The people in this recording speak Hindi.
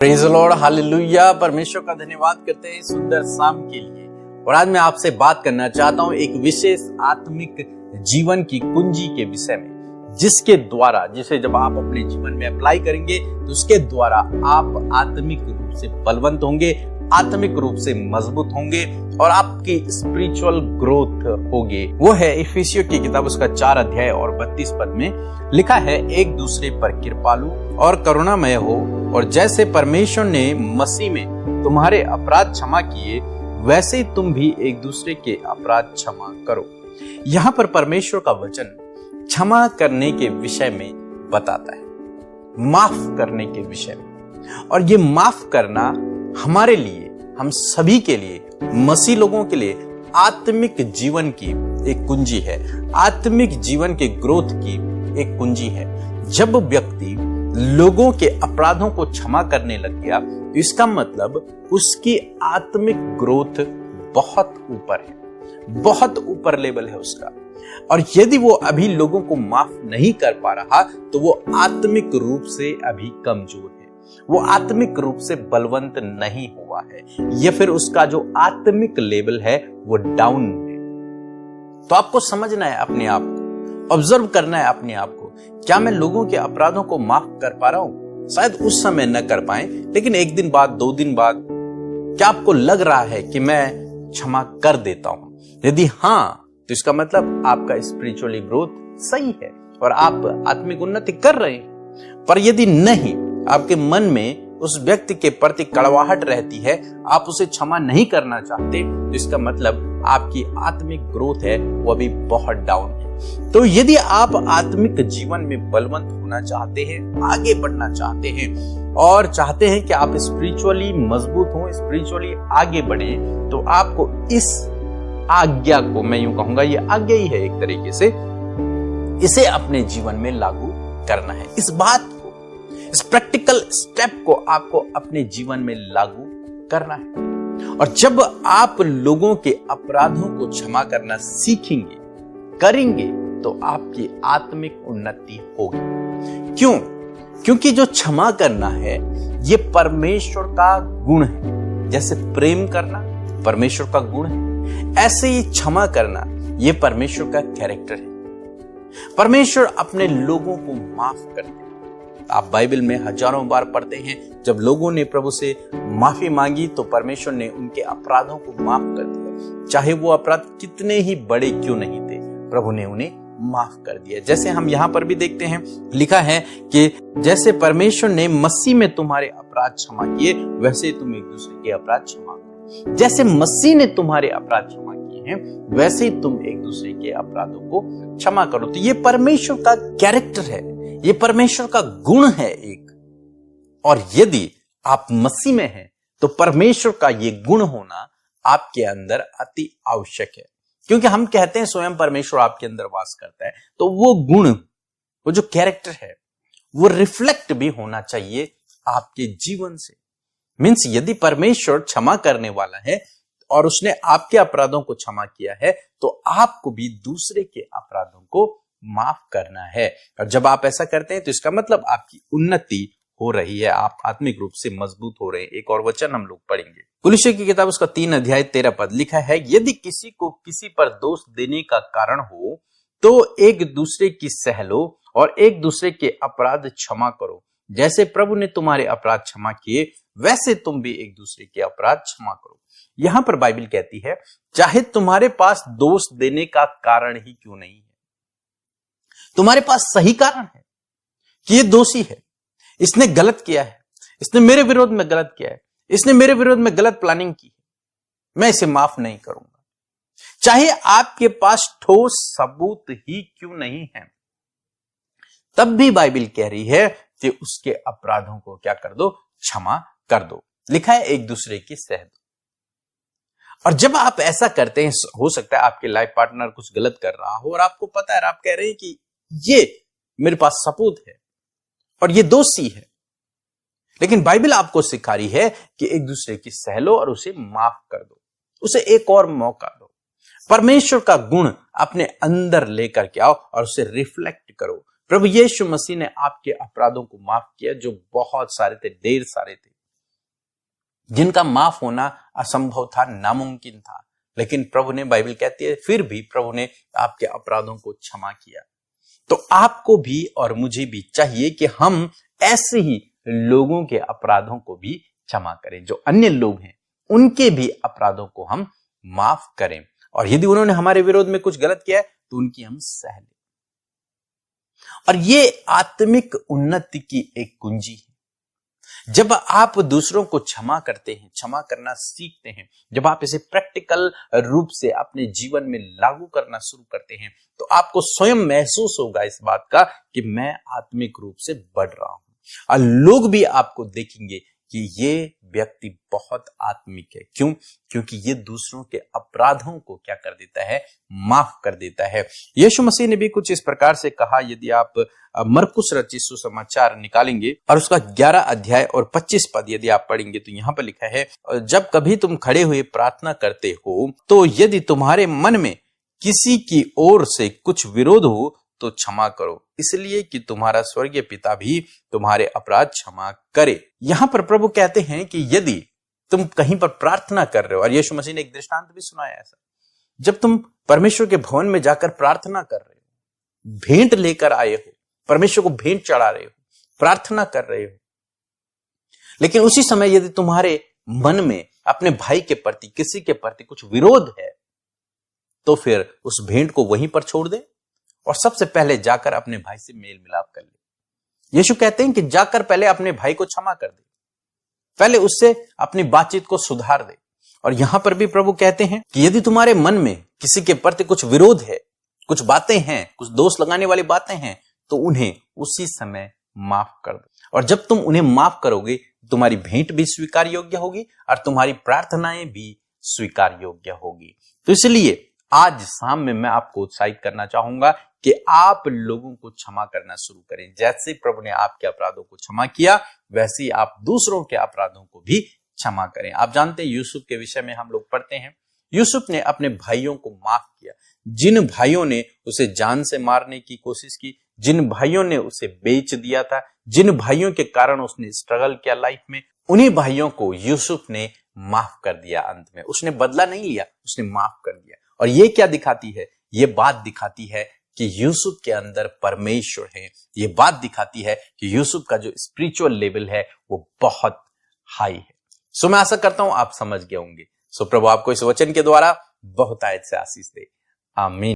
Praise the Lord, hallelujah. परमेश्वर का धन्यवाद करते हैं सुंदर शाम के लिए। और आज मैं आपसे बात करना चाहता हूं एक विशेष आत्मिक जीवन की कुंजी के विषय में, जिसे जब आप अपने जीवन में अप्लाई करेंगे तो उसके द्वारा आप आत्मिक रूप से बलवंत होंगे, आत्मिक रूप से मजबूत होंगे और आपकी स्पिरिचुअल ग्रोथ होगी। वो है इफिसियों की किताब उसका 4 अध्याय और 32 पद में लिखा है, एक दूसरे पर कृपालु और करुणामय हो, और जैसे परमेश्वर ने मसीह में तुम्हारे अपराध क्षमा किए, वैसे ही तुम भी एक दूसरे के अपराध क्षमा करो। यहाँ पर परमेश्वर का वचन क्षमा करने के विषय में बताता है, माफ करने के विषय में। और ये माफ करना हमारे लिए, हम सभी के लिए, मसीह लोगों के लिए आत्मिक जीवन की एक कुंजी है, आत्मिक जीवन के ग्रोथ की एक कुंजी है। जब व्यक्ति लोगों के अपराधों को क्षमा करने लग गया तो इसका मतलब उसकी आत्मिक ग्रोथ बहुत ऊपर है, बहुत ऊपर लेवल है उसका। और यदि वो अभी लोगों को माफ नहीं कर पा रहा तो वो आत्मिक रूप से अभी कमजोर है, वो आत्मिक रूप से बलवंत नहीं हुआ है, या फिर उसका जो आत्मिक लेवल है वो डाउन है। तो आपको समझना है अपने आप को, ऑब्जर्व करना है अपने आप को, क्या मैं लोगों के अपराधों को माफ कर पा रहा हूं? शायद उस समय न कर पाए, लेकिन एक दिन बाद, 2 दिन बाद क्या आपको लग रहा है कि मैं क्षमा कर देता हूं? यदि हाँ, तो इसका मतलब आपका स्पिरिचुअली ग्रोथ सही है और आप आत्मिक उन्नति कर रहे हैं। पर यदि नहीं, आपके मन में उस व्यक्ति के प्रति कड़वाहट रहती है, आप उसे क्षमा नहीं करना चाहते, तो इसका मतलब आपकी आत्मिक ग्रोथ है वो अभी बहुत डाउन है। तो यदि आप आत्मिक जीवन में बलवंत होना चाहते हैं, आगे बढ़ना चाहते हैं और चाहते हैं कि आप स्पिरिचुअली मजबूत हो, स्पिरिचुअली आगे बढ़े, तो आपको इस आज्ञा को, मैं यूं कहूंगा ये आज्ञा ही है एक तरीके से, इसे अपने जीवन में लागू करना है। इस बात को, इस प्रैक्टिकल स्टेप को आपको अपने जीवन में लागू करना है। और जब आप लोगों के अपराधों को क्षमा करना सीखेंगे, करेंगे, तो आपकी आत्मिक उन्नति होगी। क्यों? क्योंकि जो क्षमा करना है ये परमेश्वर का गुण है। जैसे प्रेम करना परमेश्वर का गुण है, ऐसे ही क्षमा करना ये परमेश्वर का कैरेक्टर है। परमेश्वर अपने लोगों को माफ करते हैं। आप बाइबल में हजारों बार पढ़ते हैं, जब लोगों ने प्रभु से माफी मांगी तो परमेश्वर ने उनके अपराधों को माफ कर दिया। चाहे वो अपराध कितने ही बड़े क्यों नहीं थे, प्रभु ने उन्हें माफ कर दिया। जैसे हम यहां पर भी देखते हैं, लिखा है कि जैसे परमेश्वर ने मसीह में तुम्हारे अपराध क्षमा किए, वैसे तुम एक दूसरे के अपराध क्षमा करो। जैसे मसीह ने तुम्हारे अपराध क्षमा किए हैं, वैसे ही तुम एक दूसरे के अपराधों को क्षमा करो। तो ये परमेश्वर का कैरेक्टर है, ये परमेश्वर का गुण है एक। और यदि आप मसीह में हैं तो परमेश्वर का ये गुण होना आपके अंदर अति आवश्यक है। क्योंकि हम कहते हैं स्वयं परमेश्वर आपके अंदर वास करता है, तो वो गुण, वो जो कैरेक्टर है, वो रिफ्लेक्ट भी होना चाहिए आपके जीवन से। मीन्स यदि परमेश्वर क्षमा करने वाला है और उसने आपके अपराधों को क्षमा किया है, तो आपको भी दूसरे के अपराधों को माफ करना है। और जब आप ऐसा करते हैं तो इसका मतलब आपकी उन्नति हो रही है, आप आत्मिक रूप से मजबूत हो रहे हैं। एक और वचन हम लोग पढ़ेंगे, कुलिस्सियों की किताब उसका 3 अध्याय 13 पद लिखा है, यदि किसी को किसी पर दोष देने का कारण हो तो एक दूसरे की सह लो और एक दूसरे के अपराध क्षमा करो। जैसे प्रभु ने तुम्हारे अपराध क्षमा किए, वैसे तुम भी एक दूसरे के अपराध क्षमा करो। यहां पर बाइबल कहती है, चाहे तुम्हारे पास दोष देने का कारण ही क्यों नहीं है, तुम्हारे पास सही कारण है कि ये दोषी है, इसने गलत किया है, इसने मेरे विरोध में गलत किया है, इसने मेरे विरोध में गलत प्लानिंग की है, मैं इसे माफ नहीं करूंगा। चाहे आपके पास ठोस सबूत ही क्यों नहीं है, तब भी बाइबल कह रही है कि उसके अपराधों को क्या कर दो, क्षमा कर दो। लिखा है एक दूसरे की सह दो। और जब आप ऐसा करते हैं, हो सकता है आपके लाइफ पार्टनर कुछ गलत कर रहा हो और आपको पता है, आप कह रहे हैं कि ये मेरे पास सबूत है और ये दोषी है, लेकिन बाइबल आपको सिखा रही है कि एक दूसरे की सह लो और उसे माफ कर दो, उसे एक और मौका दो। परमेश्वर का गुण अपने अंदर लेकर के आओ और उसे रिफ्लेक्ट करो। प्रभु यीशु मसीह ने आपके अपराधों को माफ किया, जो बहुत सारे थे, ढेर सारे थे। जिनका माफ होना असंभव था, नामुमकिन था, लेकिन प्रभु ने, बाइबल कहती है, फिर भी प्रभु ने आपके अपराधों को क्षमा किया। तो आपको भी और मुझे भी चाहिए कि हम ऐसे ही लोगों के अपराधों को भी क्षमा करें। जो अन्य लोग हैं उनके भी अपराधों को हम माफ करें, और यदि उन्होंने हमारे विरोध में कुछ गलत किया है तो उनकी हम सह लें। और ये आत्मिक उन्नति की एक कुंजी है। जब आप दूसरों को क्षमा करते हैं, क्षमा करना सीखते हैं, जब आप इसे प्रैक्टिकल रूप से अपने जीवन में लागू करना शुरू करते हैं, तो आपको स्वयं महसूस होगा इस बात का कि मैं आत्मिक रूप से बढ़ रहा हूं, और लोग भी आपको देखेंगे कि ये व्यक्ति बहुत आत्मिक है। क्यों? क्योंकि ये दूसरों के अपराधों को क्या कर देता है? माफ कर देता है। यीशु मसीह ने भी कुछ इस प्रकार से कहा। यदि आप मरकुस रचित सुसमाचार निकालेंगे और उसका 11 अध्याय और 25 पद यदि आप पढ़ेंगे तो यहाँ पर लिखा है, जब कभी तुम खड़े हुए प्रार्थना करते हो तो यदि तुम्हारे मन में किसी की ओर से कुछ विरोध हो तो क्षमा करो, इसलिए कि तुम्हारा स्वर्गीय पिता भी तुम्हारे अपराध क्षमा करे। यहां पर प्रभु कहते हैं कि यदि तुम कहीं पर प्रार्थना कर रहे हो, और यीशु मसीह ने एक दृष्टांत भी सुनाया ऐसा, जब तुम परमेश्वर के भवन में जाकर प्रार्थना कर रहे हो, भेंट लेकर आए हो, परमेश्वर को भेंट चढ़ा रहे हो, प्रार्थना कर रहे हो, लेकिन उसी समय यदि तुम्हारे मन में अपने भाई के प्रति, किसी के प्रति कुछ विरोध है, तो फिर उस भेंट को वहीं पर छोड़ दे और सबसे पहले जाकर अपने भाई से मेल मिलाप कर ले। यीशु कहते हैं कि जाकर पहले अपने भाई को क्षमा कर दे, पहले उससे अपनी बातचीत को सुधार दे। और यहां पर भी प्रभु कहते हैं कि यदि तुम्हारे मन में किसी के प्रति कुछ विरोध है, कुछ बातें हैं, कुछ दोष लगाने वाली बातें हैं, तो उन्हें उसी समय माफ कर दो। और जब तुम उन्हें माफ करोगे, तुम्हारी भेंट भी स्वीकार योग्य होगी और तुम्हारी प्रार्थनाएं भी स्वीकार योग्य होगी। तो इसलिए आज शाम में मैं आपको उत्साहित करना चाहूंगा कि आप लोगों को क्षमा करना शुरू करें। जैसे प्रभु ने आपके अपराधों को क्षमा किया, वैसे ही आप दूसरों के अपराधों को भी क्षमा करें। आप जानते हैं यूसुफ के विषय में हम लोग पढ़ते हैं, यूसुफ ने अपने भाइयों को माफ किया। जिन भाइयों ने उसे जान से मारने की कोशिश की, जिन भाइयों ने उसे बेच दिया था, जिन भाइयों के कारण उसने स्ट्रगल किया लाइफ में, उन्हीं भाइयों को यूसुफ ने माफ कर दिया। अंत में उसने बदला नहीं लिया, उसने माफ कर दिया। और ये क्या दिखाती है? ये बात दिखाती है कि यूसुफ के अंदर परमेश्वर है। ये बात दिखाती है कि यूसुफ का जो स्पिरिचुअल लेवल है वो बहुत हाई है। सो मैं आशा करता हूं आप समझ गए होंगे। सो प्रभु आपको इस वचन के द्वारा बहुत आयत से आशीष दे। आमीन।